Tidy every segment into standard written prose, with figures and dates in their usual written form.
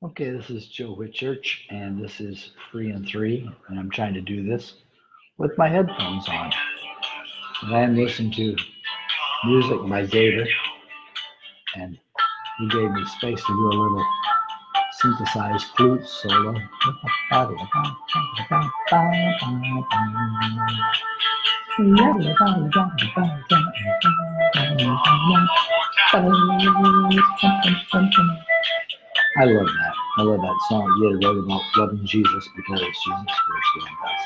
Okay, this is Joe Whitchurch, and this is Free and Three, and I'm trying to do this with my headphones on. And I am listening to music by Gator, and he gave me space to do a little synthesized flute solo. I love that. I love that song. He wrote about loving Jesus because Jesus first loved us.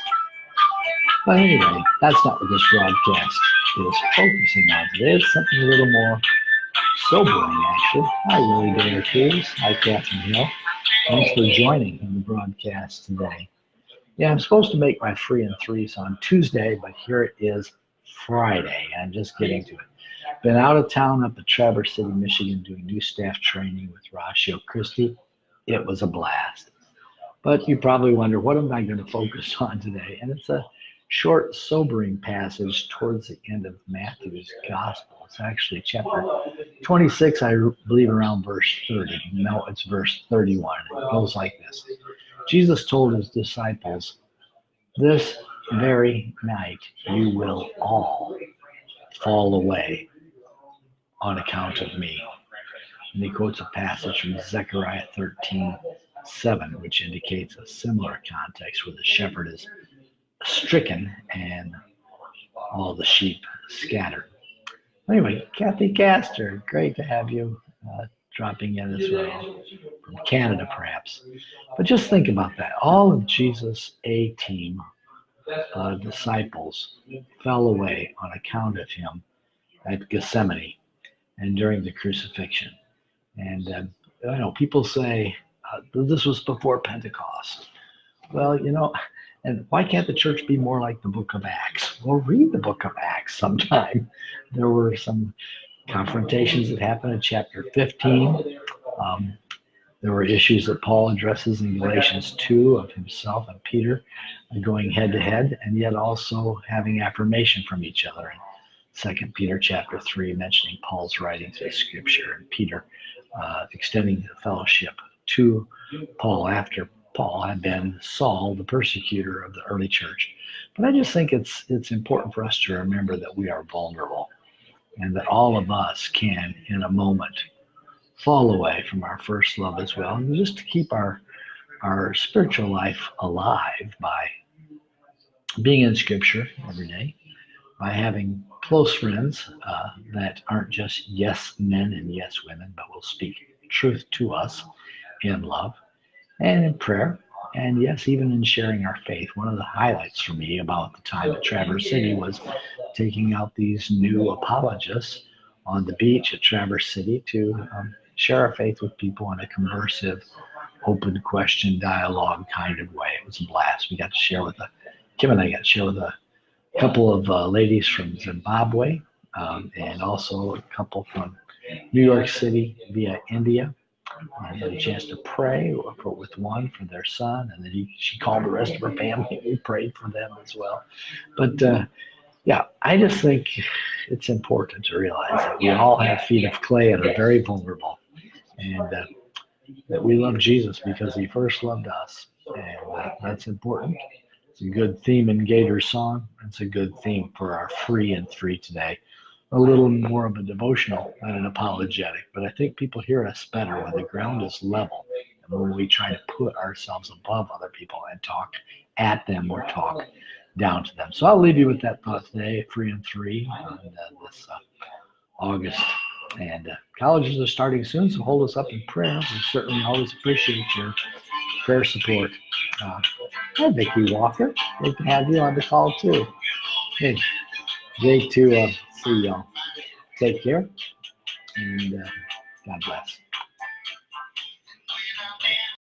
But anyway, that's not what this broadcast is focusing on today. It's something a little more sobering, actually. Hi, Willie David Cruz. Hi, Catherine Hill. Thanks for joining in the broadcast today. Yeah, I'm supposed to make my Free and Threes on Tuesday, but here it is Friday. I'm just getting to it. Been out of town up at Traverse City, Michigan, doing new staff training with Ratio Christie. It was a blast. But you probably wonder, what am I going to focus on today? And it's a short, sobering passage towards the end of Matthew's Gospel. It's actually chapter 26, I believe, around verse 30. No, it's verse 31. It goes like this. Jesus told his disciples, "This very night you will all fall away on account of me." And he quotes a passage from Zechariah 13:7, which indicates a similar context where the shepherd is stricken and all the sheep scattered. Anyway, Kathy Castor, great to have you dropping in as well, from Canada perhaps. But just think about that. All of Jesus' A-team disciples fell away on account of him at Gethsemane and during the crucifixion. And I know people say this was before Pentecost. Well, and why can't the church be more like the book of Acts? Well, read the book of Acts sometime. There were some confrontations that happened in chapter 15. There were issues that Paul addresses in Galatians 2 of himself and Peter going head to head, and yet also having affirmation from each other. In 2 Peter chapter 3, mentioning Paul's writings of Scripture, and Peter extending the fellowship to Paul after Paul had been Saul, the persecutor of the early church. But I just think it's important for us to remember that we are vulnerable and that all of us can, in a moment, fall away from our first love as well, and just to keep our spiritual life alive by being in Scripture every day, by having close friends that aren't just yes men and yes women, but will speak truth to us in love and in prayer, and yes, even in sharing our faith. One of the highlights for me about the time at Traverse City was taking out these new apologists on the beach at Traverse City to share our faith with people in a conversive, open question dialogue kind of way. It was a blast. We got to share with Kim and I got to share with a couple of ladies from Zimbabwe, and also a couple from New York City via India. I had a chance to pray with one for their son, and then she called the rest of her family. We prayed for them as well. But yeah, I just think it's important to realize that we all have feet of clay and are very vulnerable, and that we love Jesus because he first loved us, and that's important. It's a good theme in Gator's song. It's a good theme for our Free and Three today. A little more of a devotional than an apologetic, but I think people hear us better when the ground is level and when we try to put ourselves above other people and talk at them or talk down to them. So I'll leave you with that thought today, Free and Three, on this August. And colleges are starting soon, so hold us up in prayer. We certainly always appreciate your prayer support. Hi, Vicki Walker. Great to have you on the call, too. Hey, great to see y'all. Take care, and God bless.